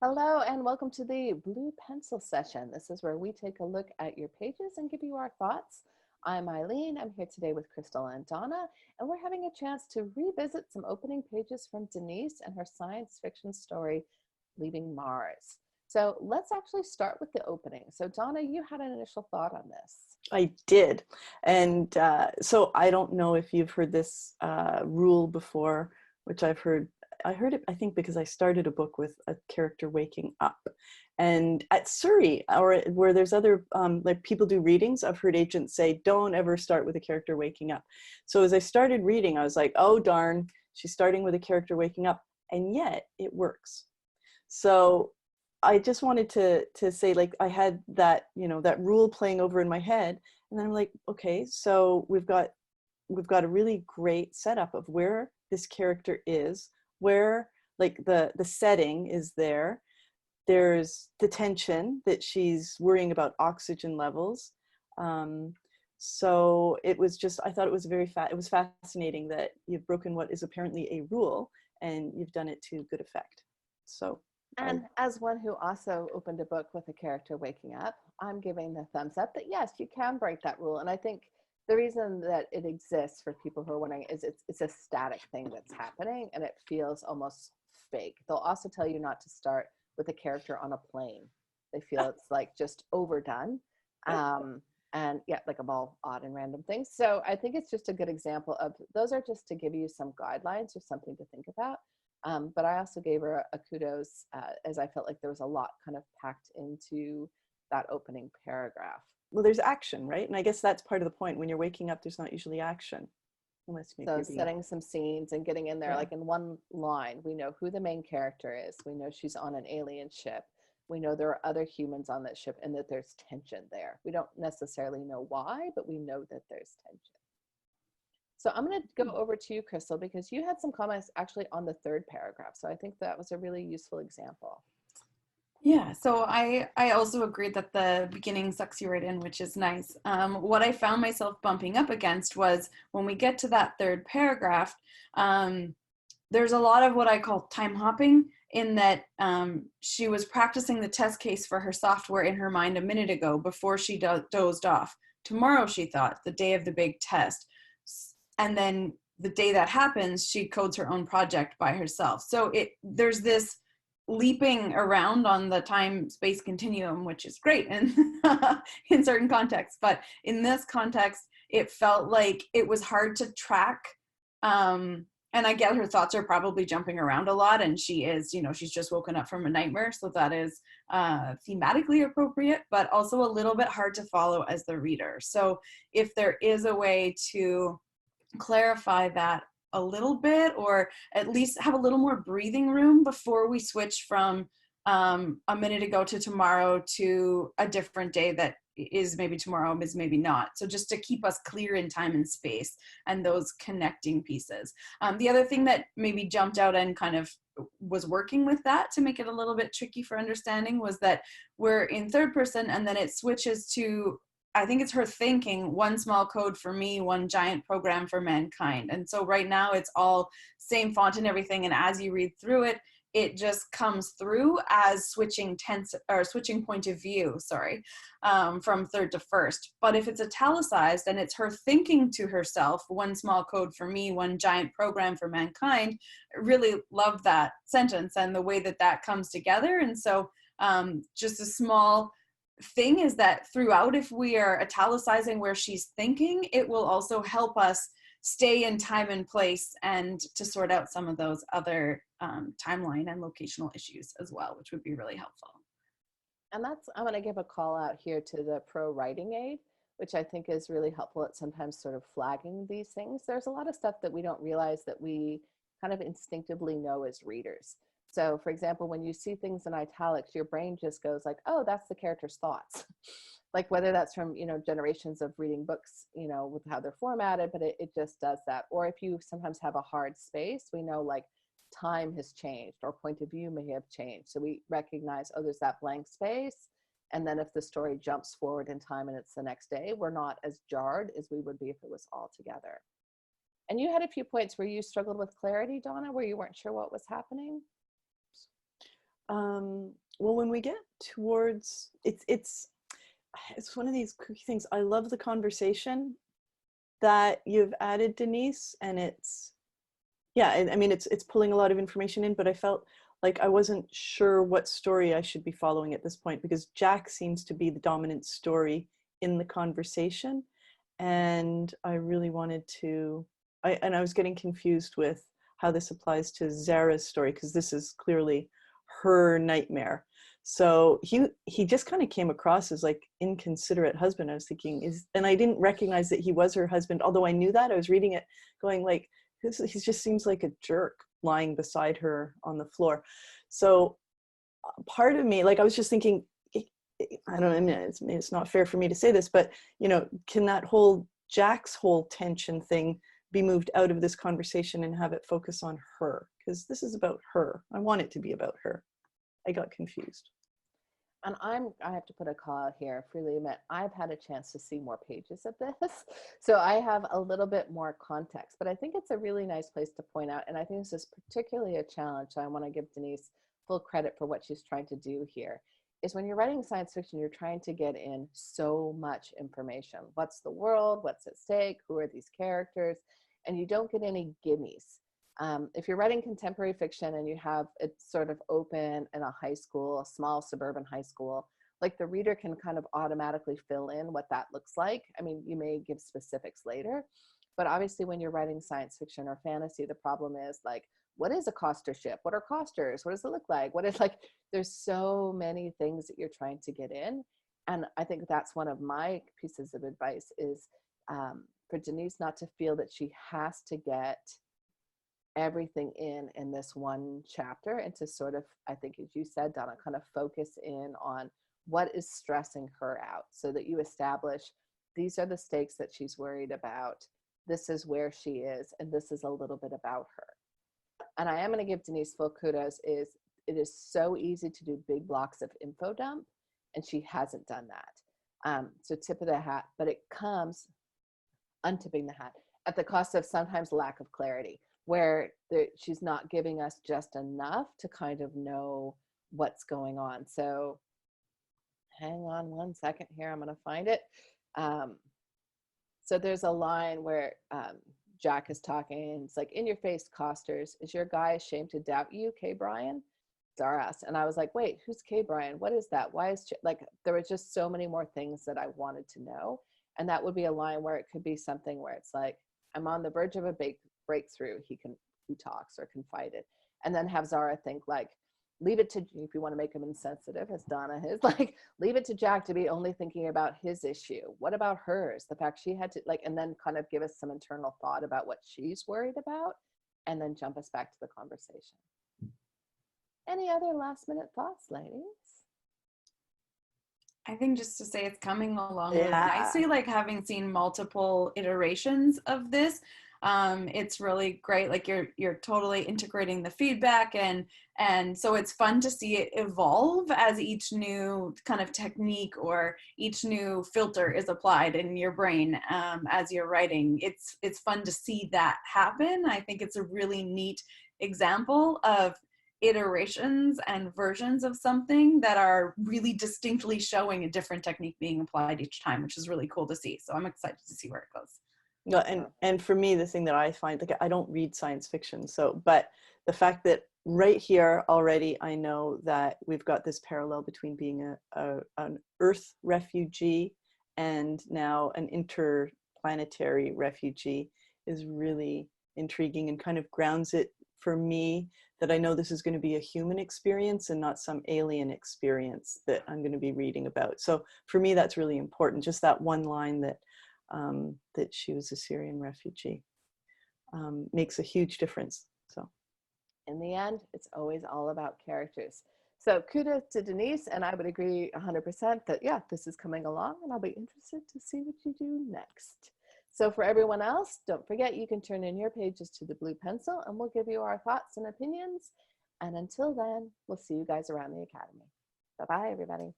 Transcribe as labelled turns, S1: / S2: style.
S1: Hello and welcome to the Blue Pencil Session. This is where we take a look at your pages and give you our thoughts. I'm Eileen. I'm here today with Crystal and Donna, and we're having a chance to revisit some opening pages from Denise and her science fiction story, Leaving Mars. So let's actually start with the opening. So Donna, you had an initial thought on this.
S2: I did. And so I don't know if you've heard this rule before, which I've heard. I heard it, I think, because I started a book with a character waking up. And at Surrey, or where there's other, like people do readings, I've heard agents say, don't ever start with a character waking up. So as I started reading, I was like, oh, darn, she's starting with a character waking up. And yet it works. So I just wanted to say, like, I had that, that rule playing over in my head, and then I'm like, okay, so we've got a really great setup of where this character is, where like the setting is there. There's the tension that she's worrying about oxygen levels. So it was just, I thought it was it was fascinating that you've broken what is apparently a rule and you've done it to good effect. So.
S1: And as one who also opened a book with a character waking up, I'm giving the thumbs up that yes, you can break that rule. And I think the reason that it exists for people who are wondering is it's a static thing that's happening and it feels almost fake. They'll also tell you not to start with a character on a plane. They feel it's like just overdone. And yeah, like of all odd and random things. So I think it's just a good example of those are just to give you some guidelines or something to think about. But I also gave her a kudos as I felt like there was a lot kind of packed into that opening paragraph.
S2: Well, there's action, right? And I guess that's part of the point. When you're waking up, there's not usually action. Unless maybe
S1: so setting some scenes and getting in there, like in one line, we know who the main character is. We know she's on an alien ship. We know there are other humans on that ship and that there's tension there. We don't necessarily know why, but we know that there's tension. So I'm going to go over to you, Crystal, because you had some comments actually on the third paragraph. So I think that was a really useful example.
S3: Yeah, so I also agreed that the beginning sucks you right in, which is nice. What I found myself bumping up against was when we get to that third paragraph, there's a lot of what I call time hopping in that she was practicing the test case for her software in her mind a minute ago before she dozed off. Tomorrow, she thought, the day of the big test. And then the day that happens, she codes her own project by herself. So there's this leaping around on the time-space continuum, which is great in certain contexts. But in this context, it felt like it was hard to track. And I get her thoughts are probably jumping around a lot, and she is, she's just woken up from a nightmare. So that is thematically appropriate, but also a little bit hard to follow as the reader. So if there is a way to clarify that a little bit, or at least have a little more breathing room before we switch from a minute ago to tomorrow to a different day that is maybe tomorrow, is maybe not. So just to keep us clear in time and space and those connecting pieces. The other thing that maybe jumped out and kind of was working with that to make it a little bit tricky for understanding was that we're in third person and then it switches to, I think it's her thinking, one small code for me, one giant program for mankind. And so right now it's all same font and everything. And as you read through it, it just comes through as switching point of view, from third to first. But if it's italicized and it's her thinking to herself, one small code for me, one giant program for mankind, I really love that sentence and the way that that comes together. And so just a small thing is that throughout, if we are italicizing where she's thinking, it will also help us stay in time and place and to sort out some of those other timeline and locational issues as well, which would be really helpful.
S1: And I'm going to give a call out here to the pro writing aid, which I think is really helpful at sometimes sort of flagging these things. There's a lot of stuff that we don't realize that we kind of instinctively know as readers. So for example, when you see things in italics, your brain just goes like, oh, that's the character's thoughts. Like whether that's from, generations of reading books, with how they're formatted, but it just does that. Or if you sometimes have a hard space, we know like time has changed or point of view may have changed. So we recognize, oh, there's that blank space. And then if the story jumps forward in time and it's the next day, we're not as jarred as we would be if it was all together. And you had a few points where you struggled with clarity, Donna, where you weren't sure what was happening.
S2: Well, when we get towards, it's one of these kooky things. I love the conversation that you've added, Denise, and it's, yeah, I mean, it's pulling a lot of information in, but I felt like I wasn't sure what story I should be following at this point, because Jack seems to be the dominant story in the conversation. And I really wanted to, I was getting confused with how this applies to Zara's story, because this is clearly her nightmare. So he just kind of came across as like inconsiderate husband. I was thinking, and I didn't recognize that he was her husband, although I knew that. I was reading it going like, he just seems like a jerk lying beside her on the floor. So part of me, like, I was just thinking, I don't know, I mean, it's not fair for me to say this, but, you know, can that whole Jack's whole tension thing be moved out of this conversation and have it focus on her? Because this is about her. I want it to be about her. I got confused.
S1: And I have to put a call out here, freely admit, I've had a chance to see more pages of this. So I have a little bit more context, but I think it's a really nice place to point out. And I think this is particularly a challenge. So I want to give Denise full credit for what she's trying to do here, is when you're writing science fiction, you're trying to get in so much information. What's the world? What's at stake? Who are these characters? And you don't get any gimmies. If you're writing contemporary fiction and you have it sort of open in a high school, a small suburban high school, like the reader can kind of automatically fill in what that looks like. I mean, you may give specifics later, but obviously when you're writing science fiction or fantasy, the problem is like, what is a Koster ship? What are Kosters? What does it look like? What is, like, there's so many things that you're trying to get in. And I think that's one of my pieces of advice is for Denise not to feel that she has to get everything in this one chapter, and to sort of, I think as you said, Donna, kind of focus in on what is stressing her out, so that you establish these are the stakes that she's worried about, this is where she is, and this is a little bit about her. And I am going to give Denise full kudos, is it is so easy to do big blocks of info dump, and she hasn't done that. So tip of the hat, but it comes, untipping the hat, at the cost of sometimes lack of clarity, where she's not giving us just enough to kind of know what's going on. So hang on one second here, I'm going to find it. So there's a line where Jack is talking, and it's like, in your face, Costers, is your guy ashamed to doubt you, K. Brian? Zara asked. And I was like, wait, who's K. Brian? What is that? Why is, like, there were just so many more things that I wanted to know. And that would be a line where it could be something where it's like, I'm on the verge of a breakthrough, he talks or confided, and then have Zara think like, leave it to, if you want to make him insensitive as Donna is, like, leave it to Jack to be only thinking about his issue. What about hers? The fact she had to, like, and then kind of give us some internal thought about what she's worried about, and then jump us back to the conversation. Any other last minute thoughts, ladies?
S3: I think just to say it's coming along really nicely, like having seen multiple iterations of this. It's really great. Like you're totally integrating the feedback, and so it's fun to see it evolve as each new kind of technique or each new filter is applied in your brain as you're writing. It's fun to see that happen. I think it's a really neat example of iterations and versions of something that are really distinctly showing a different technique being applied each time, which is really cool to see. So I'm excited to see where it goes.
S2: Yeah, and for me, the thing that I find, like, I don't read science fiction, so, but the fact that right here already I know that we've got this parallel between being an Earth refugee and now an interplanetary refugee is really intriguing, and kind of grounds it for me that I know this is going to be a human experience and not some alien experience that I'm going to be reading about. So for me, that's really important. Just that one line that that she was a Syrian refugee makes a huge difference. So
S1: in the end, it's always all about characters. So kudos to Denise, and I would agree 100% that, yeah, this is coming along, and I'll be interested to see what you do next. So for everyone else, don't forget you can turn in your pages to the blue pencil, and we'll give you our thoughts and opinions. And until then, we'll see you guys around the Academy. Bye-bye, everybody.